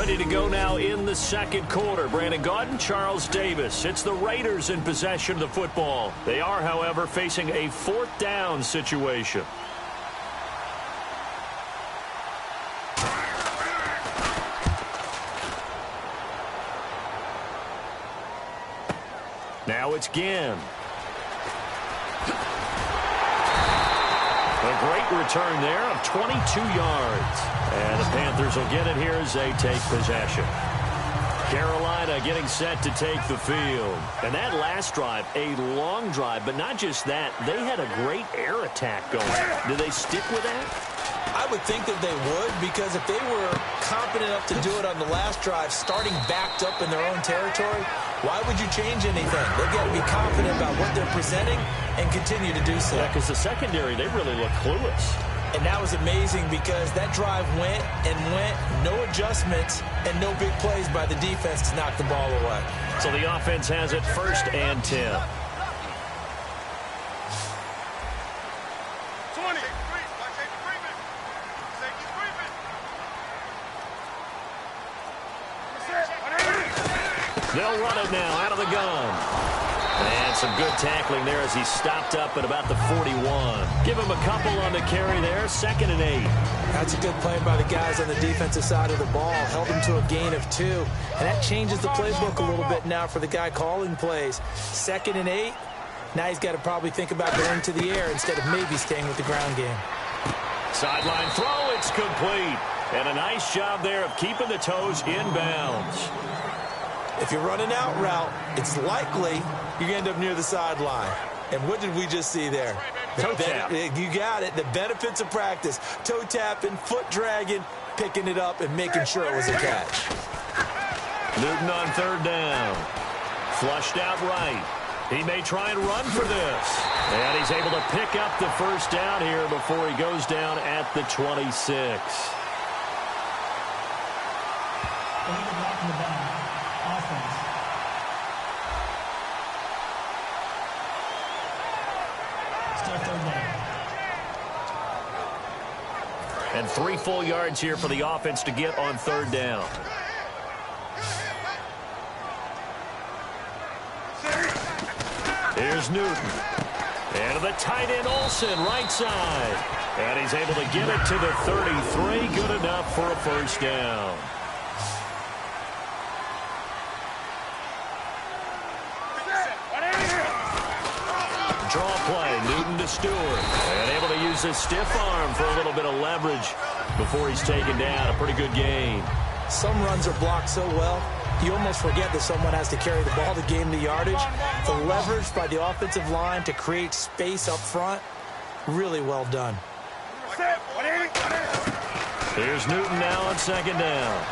Ready to go now in the second quarter. Brandon Gaudin, Charles Davis. It's the Raiders in possession of the football. They are, however, facing a fourth down situation. Now it's Ginn. A great return there of 22 yards. And the Panthers will get it here as they take possession. Carolina getting set to take the field. And that last drive, a long drive, but not just that. They had a great air attack going. Do they stick with that? I would think that they would, because if they were confident enough to do it on the last drive, starting backed up in their own territory, why would you change anything? They've got to be confident about what they're presenting and continue to do so. Yeah, because the secondary, they really look clueless. And that was amazing because that drive went and went, no adjustments, and no big plays by the defense to knock the ball away. So the offense has it 1st and 10. They'll run it now out of the gun. And some good tackling there as he stopped up at about the 41. Give him a couple on the carry there. 2nd and 8. That's a good play by the guys on the defensive side of the ball. Held him to a gain of 2. And that changes the playbook a little bit now for the guy calling plays. 2nd and 8. Now he's got to probably think about going to the air instead of maybe staying with the ground game. Sideline throw. It's complete. And a nice job there of keeping the toes in bounds. If you're running out route, it's likely you're going to end up near the sideline. And what did we just see there? Toe tap. You got it. The benefits of practice. Toe tapping, foot dragging, picking it up, and making sure it was a catch. Newton on 3rd down. Flushed out right. He may try and run for this. And he's able to pick up the 1st down here before he goes down at the 26. And 3 full yards here for the offense to get on 3rd down. Here's Newton. And to the tight end, Olsen, right side. And he's able to get it to the 33. Good enough for a 1st down. Draw play, Newton to Stewart. And able to use his stiff arm for a little bit of leverage before he's taken down. A pretty good gain. Some runs are blocked so well, you almost forget that someone has to carry the ball to gain the yardage. The leverage by the offensive line to create space up front, really well done. Here's Newton now on 2nd down.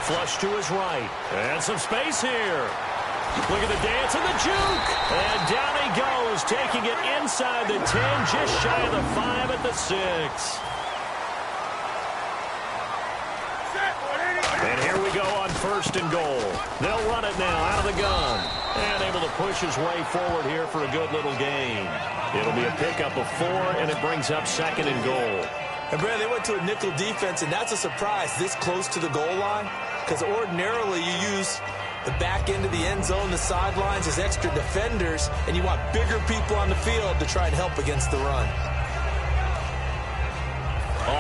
Flush to his right. And some space here. Look at the dance and the juke. And down he goes, taking it inside the 10, just shy of the 5 at the 6. And here we go on 1st and goal. They'll run it now out of the gun. And able to push his way forward here for a good little gain. It'll be a pickup of 4, and it brings up 2nd and goal. And, Brad, they went to a nickel defense, and that's a surprise this close to the goal line, because ordinarily you use the back end of the end zone, the sidelines as extra defenders, and you want bigger people on the field to try and help against the run.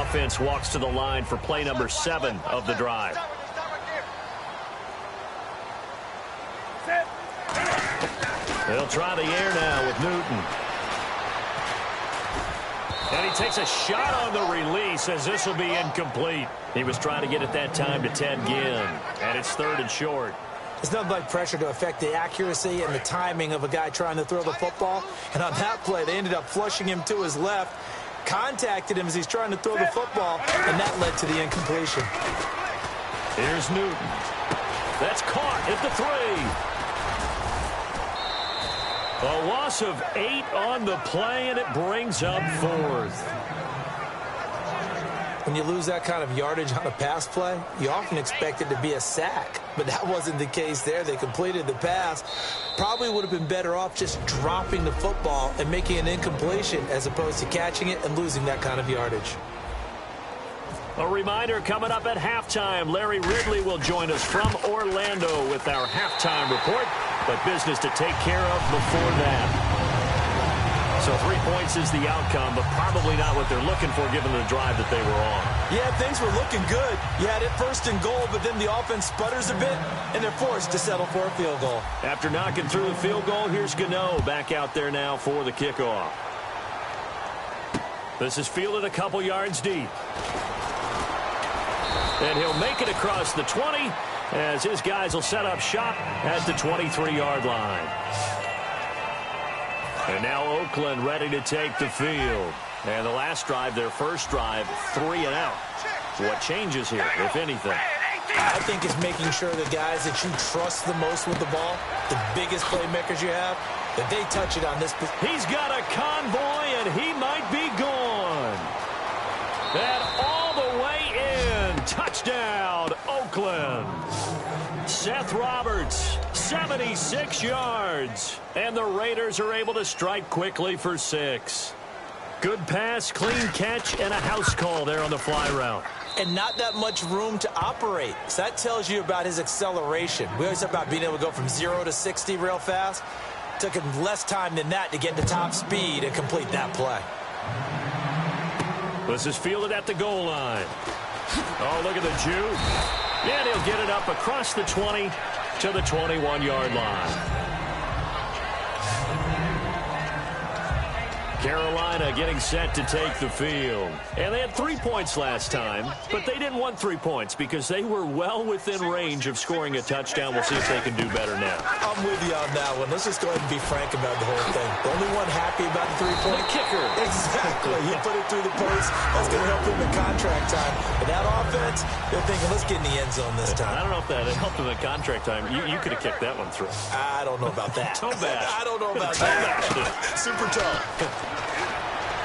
Offense walks to the line for play number 7 of the drive. They'll try the air now with Newton. And he takes a shot on the release as this will be incomplete. He was trying to get it that time to Ted Ginn. And it's 3rd and short. It's nothing like pressure to affect the accuracy and the timing of a guy trying to throw the football. And on that play, they ended up flushing him to his left, contacted him as he's trying to throw the football, and that led to the incompletion. Here's Newton. That's caught at the 3. A loss of 8 on the play, and it brings up 4th. When you lose that kind of yardage on a pass play, you often expect it to be a sack. But that wasn't the case there. They completed the pass. Probably would have been better off just dropping the football and making an incompletion as opposed to catching it and losing that kind of yardage. A reminder, coming up at halftime, Larry Ridley will join us from Orlando with our halftime report, but business to take care of before that. So 3 points is the outcome, but probably not what they're looking for given the drive that they were on. Yeah, things were looking good. You had it first and goal, but then the offense sputters a bit, and they're forced to settle for a field goal. After knocking through the field goal, here's Gano back out there now for the kickoff. This is fielded a couple yards deep. And he'll make it across the 20 as his guys will set up shop at the 23-yard line. And now Oakland ready to take the field. And the last drive, their first drive, 3 and out. What changes here, if anything? I think it's making sure the guys that you trust the most with the ball, the biggest playmakers you have, that they touch it on this. He's got a convoy, and he might be gone. And all the way in. Touchdown, Oakland. Seth Roberts, 76 yards. And the Raiders are able to strike quickly for 6. Good pass, clean catch, and a house call there on the fly route. And not that much room to operate. So that tells you about his acceleration. We always talk about being able to go from 0 to 60 real fast. Took him less time than that to get to top speed and complete that play. This is fielded at the goal line. Oh, look at the juke. And he'll get it up across the 20 to the 21-yard line. Carolina getting set to take the field. And they had 3 points last time, but they didn't want 3 points because they were well within range of scoring a touchdown. We'll see if they can do better now. I'm with you on that one. Let's just go ahead and be frank about the whole thing. The only one happy about the 3-point kicker. Exactly. He put it through the post. That's going to help him in contract time. But that offense, they're thinking, let's get in the end zone this time. I don't know if that helped him in contract time. You could have kicked that one through. I don't know about that. Toe bash. I don't know about that. Super toe.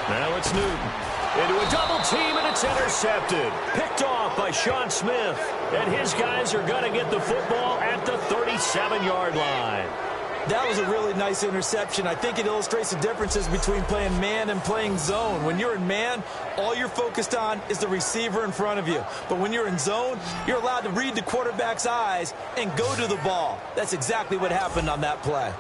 Now it's Newton. Into a double team, and it's intercepted. Picked off by Sean Smith. And his guys are going to get the football at the 37-yard line. That was a really nice interception. I think it illustrates the differences between playing man and playing zone. When you're in man, all you're focused on is the receiver in front of you. But when you're in zone, you're allowed to read the quarterback's eyes and go to the ball. That's exactly what happened on that play.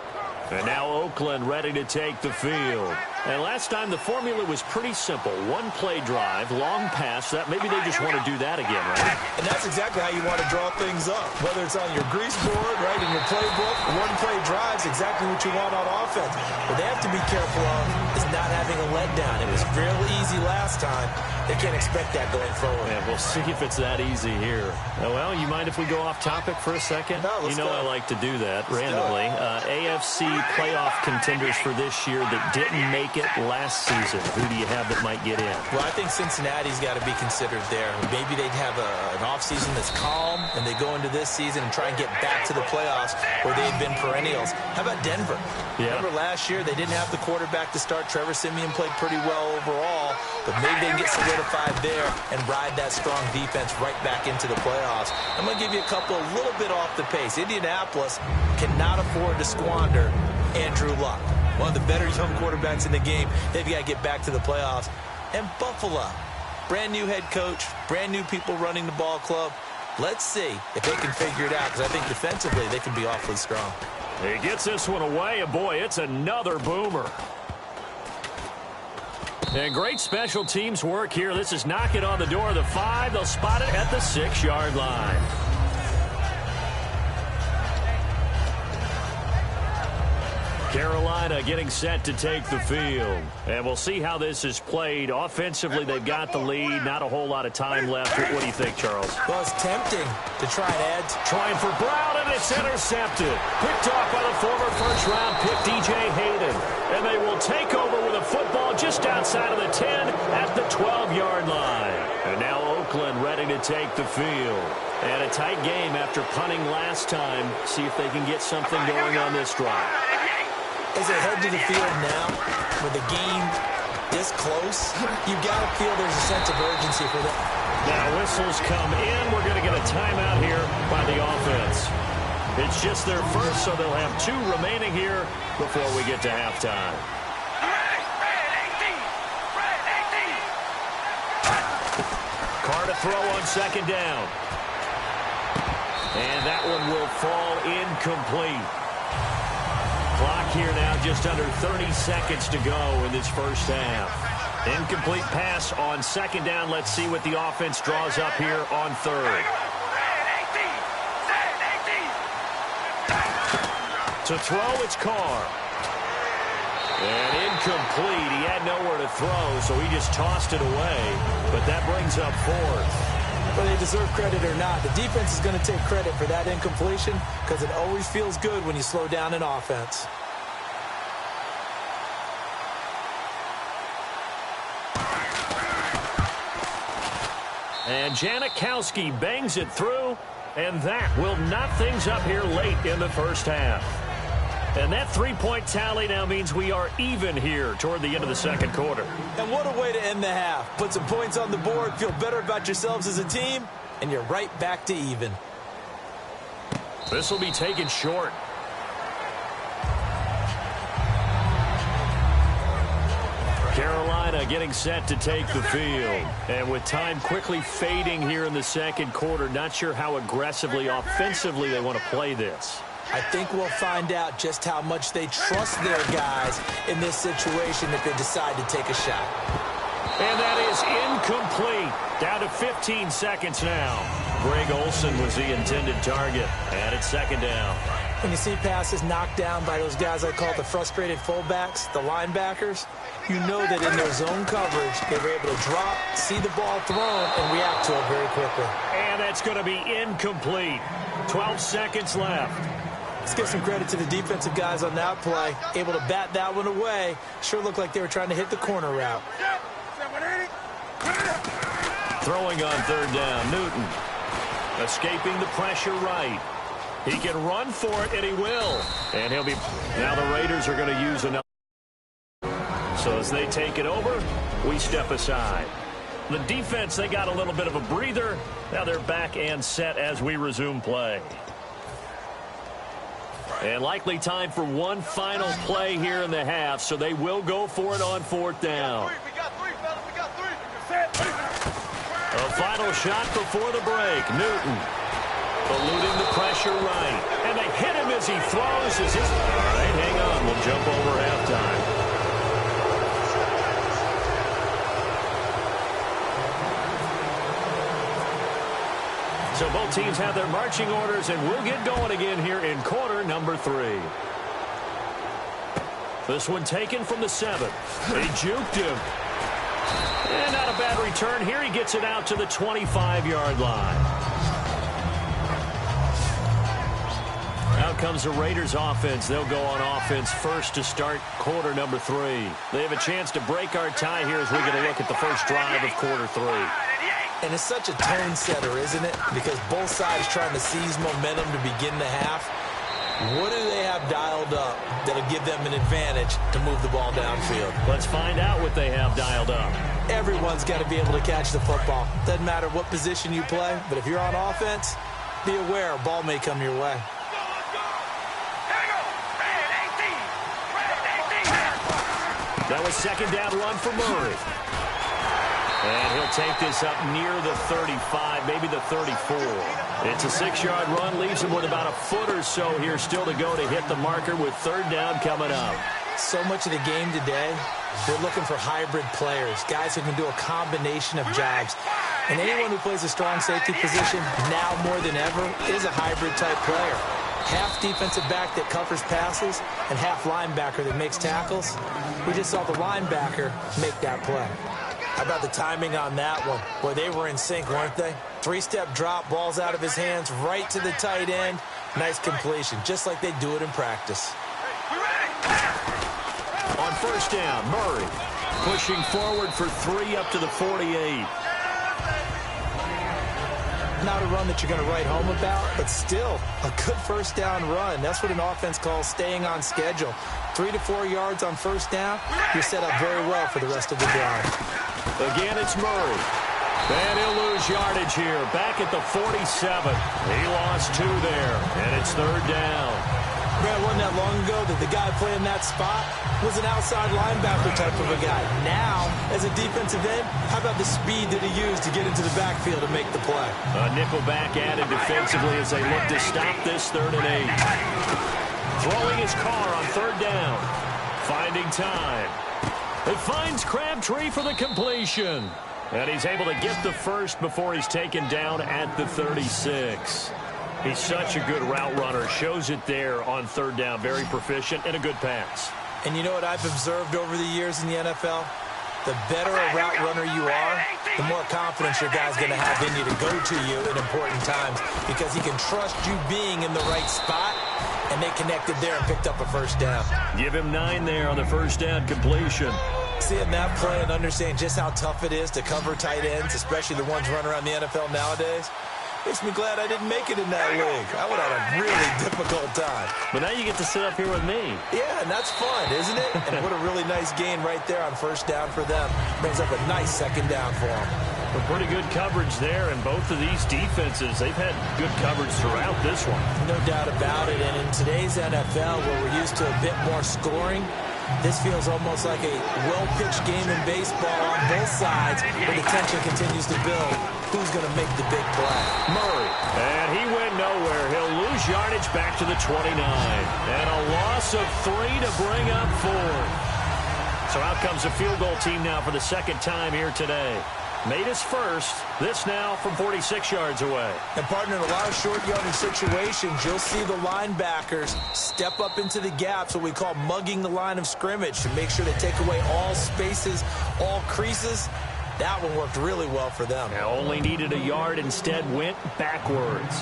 And now Oakland ready to take the field. And last time the formula was pretty simple. One play drive, long pass. That maybe they just want to do that again, right? And that's exactly how you want to draw things up. Whether it's on your grease board, right, in your playbook, one play drive's exactly what you want on offense. What they have to be careful of is not having a letdown. It was real easy last time. They can't expect that going forward. Yeah, we'll see if it's that easy here. Well, you mind if we go off topic for a second? No, let's go. I like to do that randomly. AFC playoff contenders for this year that didn't make it last season. Who do you have that might get in? Well, I think Cincinnati's got to be considered there. Maybe they'd have an offseason that's calm, and they go into this season and try and get back to the playoffs where they've been perennials. How about Denver? Yeah. Remember last year they didn't have the quarterback to start. Trevor Siemian played pretty well overall, but maybe they can get solidified there and ride that strong defense right back into the playoffs. I'm going to give you a couple a little bit off the pace. Indianapolis cannot afford to squander Andrew Luck. One of the better young quarterbacks in the game. They've got to get back to the playoffs. And Buffalo, brand new head coach, brand new people running the ball club. Let's see if they can figure it out, because I think defensively they can be awfully strong. He gets this one away, and boy, it's another boomer. And great special teams work here. This is knocking on the door of the 5. They'll spot it at the 6-yard line. Carolina getting set to take the field. And we'll see how this is played. Offensively, they've got the lead. Not a whole lot of time left. What do you think, Charles? Well, it's tempting to try and add. Trying for Brown, and it's intercepted. Picked off by the former first-round pick, DJ Hayden. And they will take over with a football just outside of the 10 at the 12-yard line. And now Oakland ready to take the field. And a tight game after punting last time. See if they can get something going on this drive. As they head to the field now, with the game this close, you got to feel there's a sense of urgency for them. Now whistles come in. We're going to get a timeout here by the offense. It's just their first, so they'll have 2 remaining here before we get to halftime. Carr to throw on second down. And that one will fall incomplete. Clock here now just under 30 seconds to go in this first half. Incomplete pass on second down. Let's see what the offense draws up here on third. To throw, it's Carr. And incomplete. He had nowhere to throw, so he just tossed it away. But that brings up fourth. Whether they deserve credit or not, the defense is going to take credit for that incompletion because it always feels good when you slow down an offense. And Janikowski bangs it through, and that will knot things up here late in the first half. And that three-point tally now means we are even here toward the end of the second quarter. And what a way to end the half. Put some points on the board, feel better about yourselves as a team, and you're right back to even. This will be taken short. Carolina getting set to take the field. And with time quickly fading here in the second quarter, not sure how aggressively, offensively they want to play this. I think we'll find out just how much they trust their guys in this situation if they decide to take a shot. And that is incomplete. Down to 15 seconds now. Greg Olsen was the intended target. And it's second down. When you see passes knocked down by those guys I call the frustrated fullbacks, the linebackers, you know that in their zone coverage, they were able to drop, see the ball thrown, and react to it very quickly. And that's going to be incomplete. 12 seconds left. Let's give some credit to the defensive guys on that play. Able to bat that one away. Sure looked like they were trying to hit the corner route. Throwing on third down, Newton. Escaping the pressure right. He can run for it, and he will. And he'll be... Now the Raiders are going to use another. So as they take it over, we step aside. The defense, they got a little bit of a breather. Now they're back and set as we resume play. And likely time for one final play here in the half, so they will go for it on fourth down. We got three, fellas. We got three. A final shot before the break. Newton eluding the pressure right. And they hit him as he throws. All right, hang on. We'll jump over halftime. So both teams have their marching orders, and we'll get going again here in quarter number 3. This one taken from the 7. They juked him. And not a bad return here. He gets it out to the 25-yard line. Out comes the Raiders offense. They'll go on offense first to start quarter number 3. They have a chance to break our tie here as we get a look at the first drive of quarter 3. And it's such a tone setter, isn't it? Because both sides trying to seize momentum to begin the half. What do they have dialed up that'll give them an advantage to move the ball downfield? Let's find out what they have dialed up. Everyone's got to be able to catch the football. Doesn't matter what position you play, but if you're on offense, be aware a ball may come your way. That was second down run for Murray. And he'll take this up near the 35, maybe the 34. It's a 6-yard run, leaves him with about a foot or so here still to go to hit the marker with third down coming up. So much of the game today, we're looking for hybrid players, guys who can do a combination of jobs. And anyone who plays a strong safety position, now more than ever, is a hybrid-type player. Half defensive back that covers passes and half linebacker that makes tackles. We just saw the linebacker make that play. How about the timing on that one? Boy, they were in sync, weren't they? 3-step drop, balls out of his hands, right to the tight end. Nice completion, just like they do it in practice. On first down, Murray pushing forward for 3 up to the 48. Not a run that you're going to write home about, but still a good first down run. That's what an offense calls staying on schedule. 3 to 4 yards on first down, you're set up very well for the rest of the drive. Again, it's Murray. And he'll lose yardage here. Back at the 47. He lost 2 there, and it's third down. Brad, wasn't that long ago that the guy playing that spot was an outside linebacker type of a guy. Now, as a defensive end, how about the speed that he used to get into the backfield and make the play? A nickelback added defensively as they look to stop this 3rd and 8. Throwing his car on 3rd down. Finding time. It finds Crabtree for the completion. And he's able to get the first before he's taken down at the 36. He's such a good route runner. Shows it there on 3rd down. Very proficient and a good pass. And you know what I've observed over the years in the NFL? The better a route runner you are, the more confidence your guy's going to have in you to go to you in important times because he can trust you being in the right spot, and they connected there and picked up a 1st down. Give him 9 there on the 1st down completion. Seeing that play and understanding just how tough it is to cover tight ends, especially the ones running around the NFL nowadays, makes me glad I didn't make it in that league. I would have had a really difficult time. But now you get to sit up here with me. Yeah, and that's fun, isn't it? And what a really nice gain right there on 1st down for them. Brings up a nice 2nd down for them. Well, pretty good coverage there, and both of these defenses, they've had good coverage throughout this one. No doubt about it. And in today's NFL, where we're used to a bit more scoring, this feels almost like a well-pitched game in baseball on both sides, where the tension continues to build. Who's going to make the big play? Murray. And he went nowhere. He'll lose yardage back to the 29. And a loss of 3 to bring up 4. So out comes the field goal team now for the 2nd time here today. Made his first. This now from 46 yards away. And, partner, in a lot of short yardage situations, you'll see the linebackers step up into the gaps, what we call mugging the line of scrimmage, to make sure they take away all spaces, all creases. That one worked really well for them. Now only needed a yard, instead went backwards.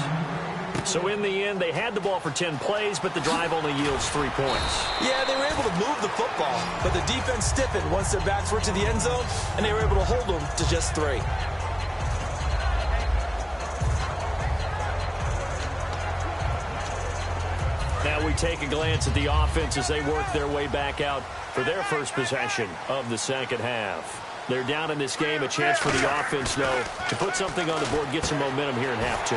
So in the end, they had the ball for 10 plays, but the drive only yields 3 points. Yeah, they were able to move the football, but the defense stiffened once their backs were to the end zone, and they were able to hold them to just 3. Now we take a glance at the offense as they work their way back out for their first possession of the 2nd half. They're down in this game, a chance for the offense, though, to put something on the board, get some momentum here in half 2.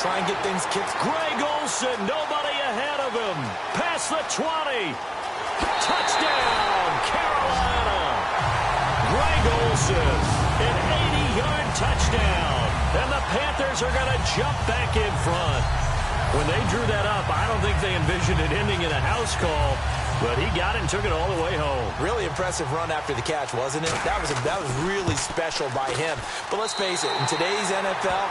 Try and get things kicked. Greg Olsen, nobody ahead of him. Past the 20. Touchdown, Carolina. Greg Olsen, an 80-yard touchdown. And the Panthers are going to jump back in front. When they drew that up, I don't think they envisioned it ending in a house call. But he got it and took it all the way home. Really impressive run after the catch, wasn't it? That was really special by him. But let's face it, in today's NFL,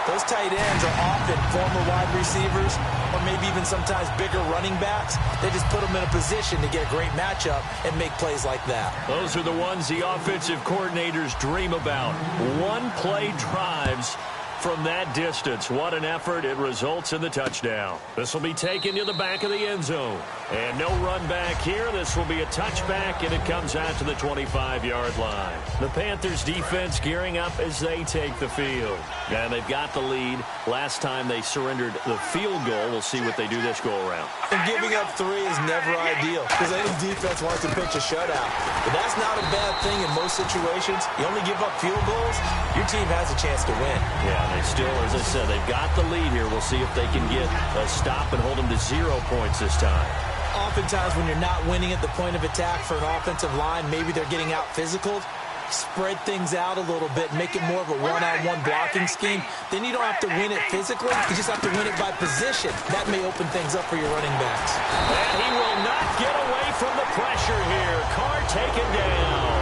those tight ends are often former wide receivers or maybe even sometimes bigger running backs. They just put them in a position to get a great matchup and make plays like that. Those are the ones the offensive coordinators dream about. One-play drives from that distance. What an effort. It results in the touchdown. This will be taken to the back of the end zone. And no run back here. This will be a touchback, and it comes out to the 25-yard line. The Panthers defense gearing up as they take the field. And they've got the lead. Last time they surrendered the field goal. We'll see what they do this go-around. And giving up 3 is never ideal because any defense wants to pitch a shutout. But that's not a bad thing in most situations. You only give up field goals, your team has a chance to win. Yeah, they still, as I said, they've got the lead here. We'll see if they can get a stop and hold them to 0 points this time. Oftentimes when you're not winning at the point of attack for an offensive line, maybe they're getting out physical. Spread things out a little bit, make it more of a one-on-one blocking scheme. Then you don't have to win it physically. You just have to win it by position. That may open things up for your running backs. And he will not get away from the pressure here. Carr taken down.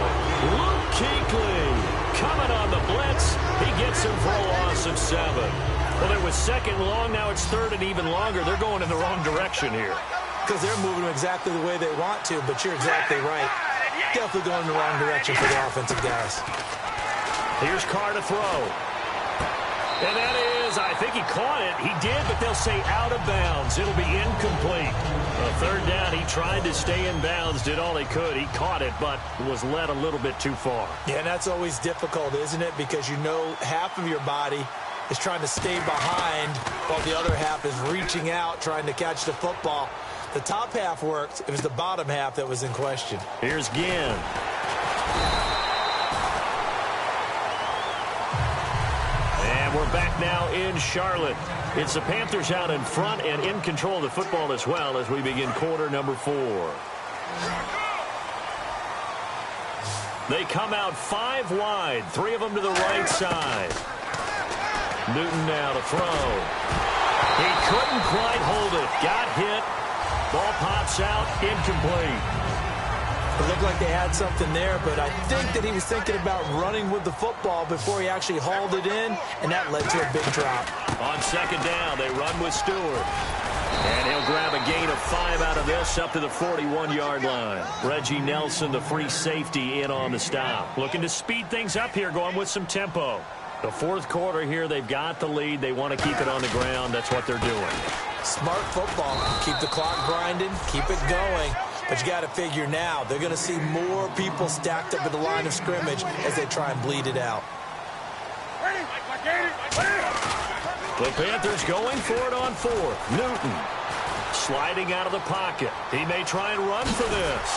Luke Kuechly coming on the blitz. He gets him for a loss of 7. Well, it was 2nd long. Now it's 3rd and even longer. They're going in the wrong direction here. Because they're moving exactly the way they want to, but you're exactly right. Definitely going in the wrong direction for the offensive guys. Here's Carr to throw. And that is, I think he caught it. He did, but they'll say out of bounds. It'll be incomplete. A 3rd down, he tried to stay in bounds, did all he could. He caught it, but was led a little bit too far. Yeah, and that's always difficult, isn't it? Because you know half of your body is trying to stay behind while the other half is reaching out, trying to catch the football. The top half worked. It was the bottom half that was in question. Here's Ginn. And we're we're back now in Charlotte. It's the Panthers out in front and in control of the football as well as we begin quarter number 4. They come out 5 wide, 3 of them to the right side. Newton now to throw. He couldn't quite hold it. Got hit. Ball pops out, incomplete. It looked like they had something there, but I think that he was thinking about running with the football before he actually hauled it in, and that led to a big drop. On second down, they run with Stewart. And he'll grab a gain of 5 out of this up to the 41-yard line. Reggie Nelson, the free safety, in on the stop. Looking to speed things up here, going with some tempo. The fourth quarter here, they've got the lead. They want to keep it on the ground. That's what they're doing. Smart football. Keep the clock grinding, keep it going. But you got to figure now, they're going to see more people stacked up at the line of scrimmage as they try and bleed it out. The Panthers going for it on 4th. Newton sliding out of the pocket. He may try and run for this.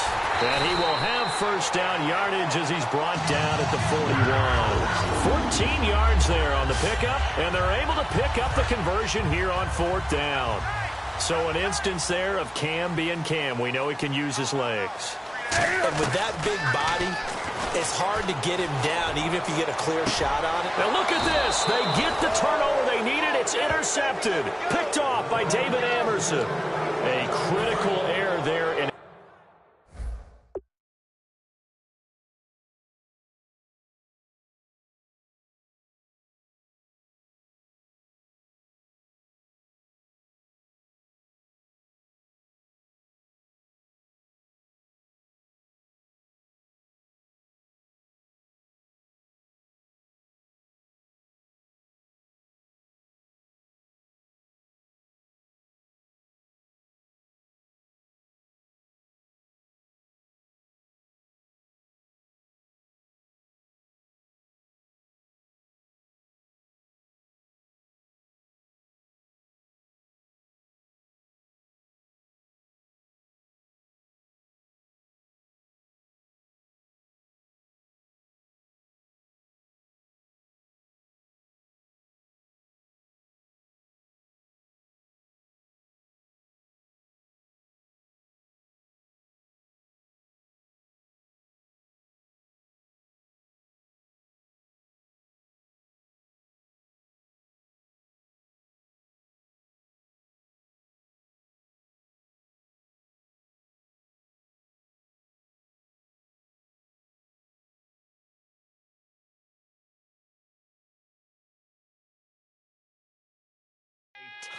And he will have first down yardage as he's brought down at the 41. 14 yards there on the pickup, and they're able to pick up the conversion here on 4th down. So an instance there of Cam being Cam. We know he can use his legs. And with that big body, it's hard to get him down, even if you get a clear shot on it. Now look at this. They get the turnover they needed. It's intercepted. Picked off by David Amerson. A critical error there. And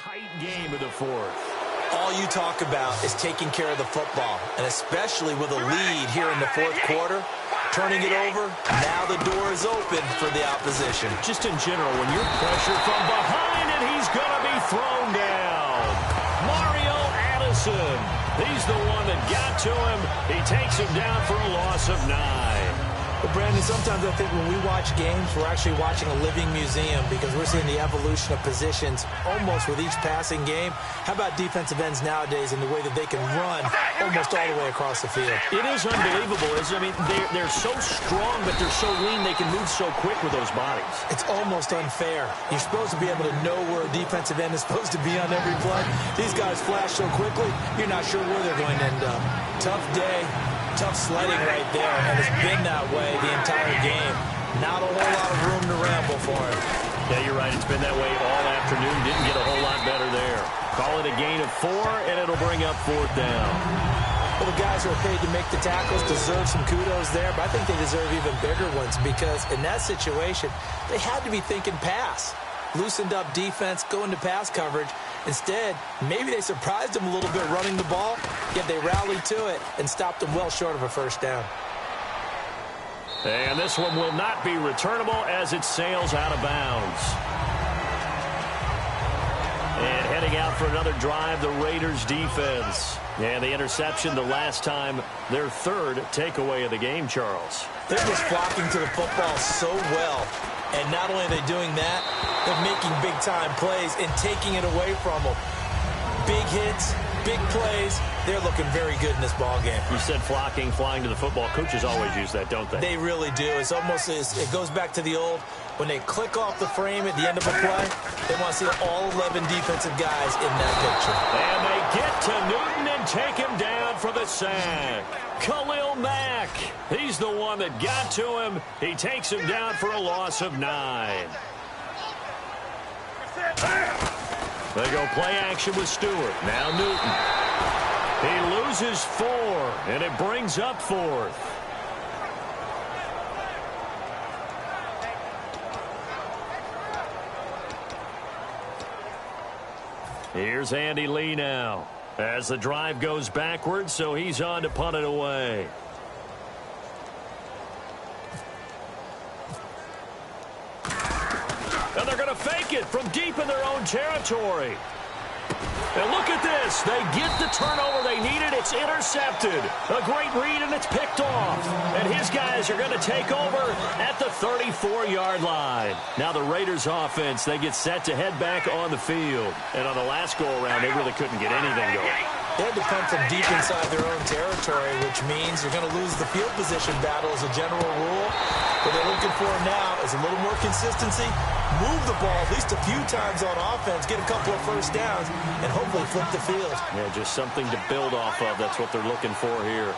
tight game of the 4th. All you talk about is taking care of the football, and especially with a lead here in the 4th quarter, turning it over, now the door is open for the opposition. Just in general, when you're pressured from behind and he's going to be thrown down. Mario Addison, he's the one that got to him. He takes him down for a loss of 9. But, Brandon, sometimes I think when we watch games, we're actually watching a living museum because we're seeing the evolution of positions almost with each passing game. How about defensive ends nowadays and the way that they can run almost all the way across the field? It is unbelievable. I mean, they're so strong, but they're so lean. They can move so quick with those bodies. It's almost unfair. You're supposed to be able to know where a defensive end is supposed to be on every play. These guys flash so quickly, you're not sure where they're going to end up. Tough day. Tough sledding right there, and it's been that way the entire game. Not a whole lot of room to ramble for him. Yeah, you're right. It's been that way all afternoon. Didn't get a whole lot better there. Call it a gain of 4, and it'll bring up 4th down. Well, the guys who are paid to make the tackles deserve some kudos there, but I think they deserve even bigger ones because in that situation, they had to be thinking pass. Loosened up defense, going to pass coverage. Instead, maybe they surprised them a little bit running the ball, yet they rallied to it and stopped them well short of a first down. And this one will not be returnable as it sails out of bounds. And heading out for another drive, the Raiders defense. And the interception the last time, their 3rd takeaway of the game, Charles. They're just flocking to the football so well. And not only are they doing that, they're making big-time plays and taking it away from them. Big hits, big plays. They're looking very good in this ball game. You said flocking, flying to the football. Coaches always use that, don't they? They really do. It's almost it goes back to the old, when they click off the frame at the end of a play, they want to see all 11 defensive guys in that picture. And they get to Newton and take him down for the sack. Khalil Mack, he's the one that got to him. He takes him down for a loss of 9. They go play action with Stewart. Now Newton. He loses 4, and it brings up 4th. Here's Andy Lee now as the drive goes backwards, so he's on to punt it away. And they're going to fake it from deep in their own territory. And look at this. They get the turnover they needed. It's intercepted. A great read, and it's picked off. And his guys are going to take over at the 34-yard line. Now the Raiders offense, they get set to head back on the field. And on the last go-around, they really couldn't get anything going. They had to punt from deep inside their own territory, which means you're going to lose the field position battle as a general rule. What they're looking for now is a little more consistency, move the ball at least a few times on offense, get a couple of first downs, and hopefully flip the field. Yeah, just something to build off of. That's what they're looking for here.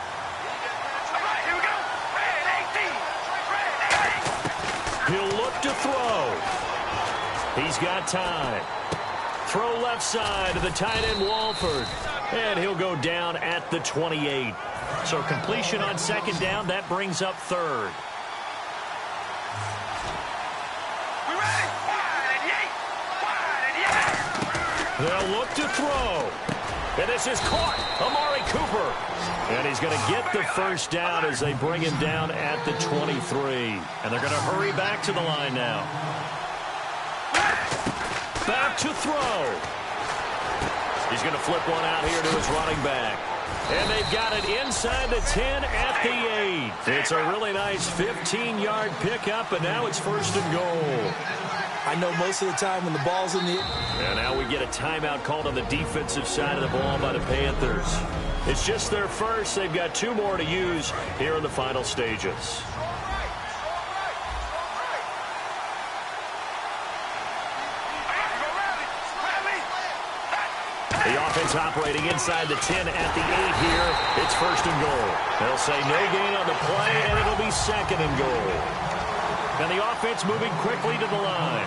He'll look to throw. He's got time. Throw left side to the tight end, Walford. And he'll go down at the 28. So completion on second down, that brings up 3rd. They'll look to throw. And this is caught. Amari Cooper. And he's going to get the first down as they bring him down at the 23. And they're going to hurry back to the line now. Back to throw. He's going to flip one out here to his running back. And they've got it inside the 10 at the 8. It's a really nice 15-yard pickup, and now it's 1st and goal. I know most of the time when the ball's in the... And now we get a timeout called on the defensive side of the ball by the Panthers. It's just their first. They've got 2 more to use here in the final stages. The offense operating inside the 10 at the 8 here. It's 1st and goal. They'll say no gain on the play, and it'll be 2nd and goal. And the offense moving quickly to the line.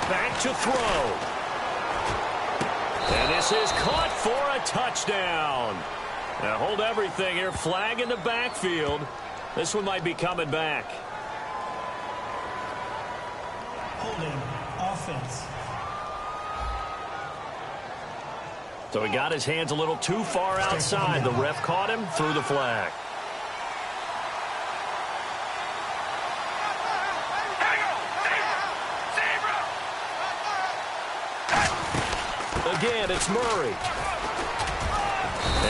Back to throw. And this is caught for a touchdown. Now hold everything here. Flag in the backfield. This one might be coming back. Holding offense. So he got his hands a little too far outside. The ref caught him, threw the flag. Again, it's Murray.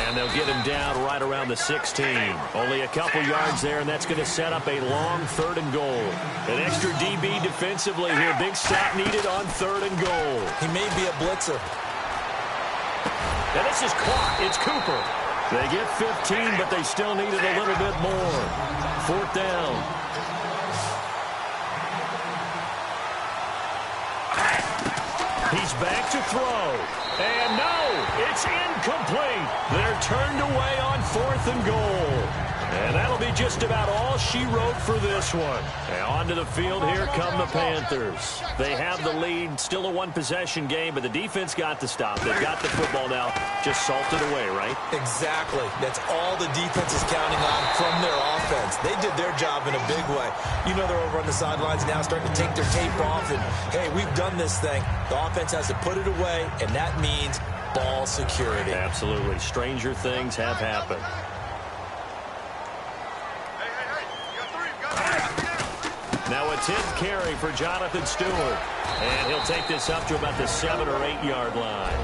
And they'll get him down right around the 16. Only a couple yards there, and that's going to set up a long 3rd and goal. An extra DB defensively here. Big stop needed on 3rd and goal. He may be a blitzer. And this is caught. It's Cooper. They get 15, but they still needed a little bit more. 4th down. He's back to throw. And no, it's incomplete. They're turned away on 4th and goal. And that'll be just about all she wrote for this one. Now onto the field, here come the Panthers. They have the lead, still a 1-possession game, but the defense got the stop. They've got the football now, just salted away, right? Exactly. That's all the defense is counting on from their offense. They did their job in a big way. You know they're over on the sidelines now starting to take their tape off, and, hey, we've done this thing. The offense has to put it away, and that means ball security. Absolutely. Stranger things have happened. Now a 10th carry for Jonathan Stewart. And he'll take this up to about the 7- or 8-yard line.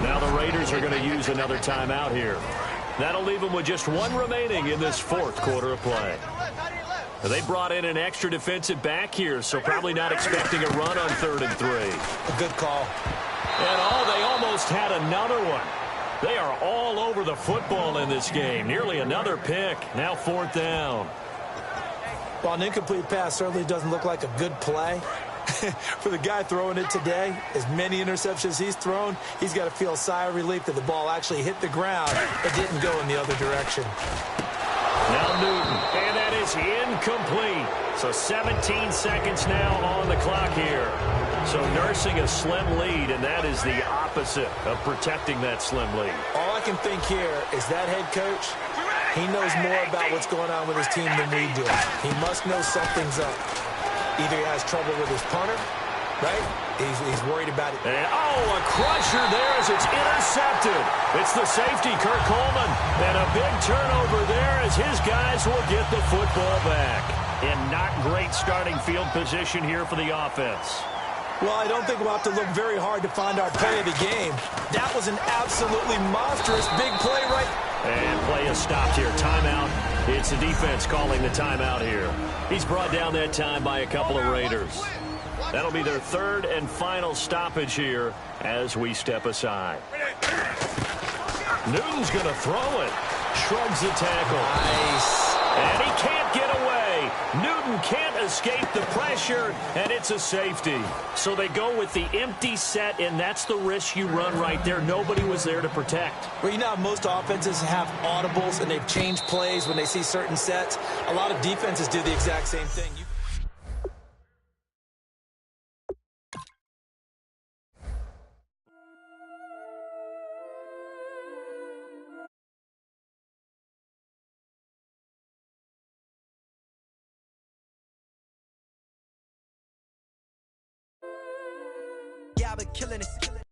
Now the Raiders are going to use another timeout here. That'll leave them with just 1 remaining in this 4th quarter of play. They brought in an extra defensive back here, so probably not expecting a run on 3rd and 3. A good call. And they almost had another one. They are all over the football in this game. Nearly another pick. Now 4th down. Well, an incomplete pass certainly doesn't look like a good play. For the guy throwing it today, as many interceptions he's thrown, he's got to feel a sigh of relief that the ball actually hit the ground but didn't go in the other direction. Now Newton, and that is incomplete. So 17 seconds now on the clock here. So nursing a slim lead, and that is the opposite of protecting that slim lead. All I can think here is that head coach, he knows more about what's going on with his team than we do. He must know something's up. Either he has trouble with his punter, right? He's worried about it. And, a crusher there as it's intercepted. It's the safety, Kurt Coleman. And a big turnover there as his guys will get the football back. And not great starting field position here for the offense. Well, I don't think we'll have to look very hard to find our play of the game. That was an absolutely monstrous big play right. And play is stopped here. Timeout. It's the defense calling the timeout here. He's brought down that time by a couple of Raiders. That'll be their 3rd and final stoppage here as we step aside. Newton's going to throw it. Shrugs the tackle. Nice. And he can't get away. Newton can't escape the pressure, and it's a safety. So they go with the empty set, and that's the risk you run right there. Nobody was there to protect. Well, you know how most offenses have audibles, and they've changed plays when they see certain sets. A lot of defenses do the exact same thing. I've been killing it.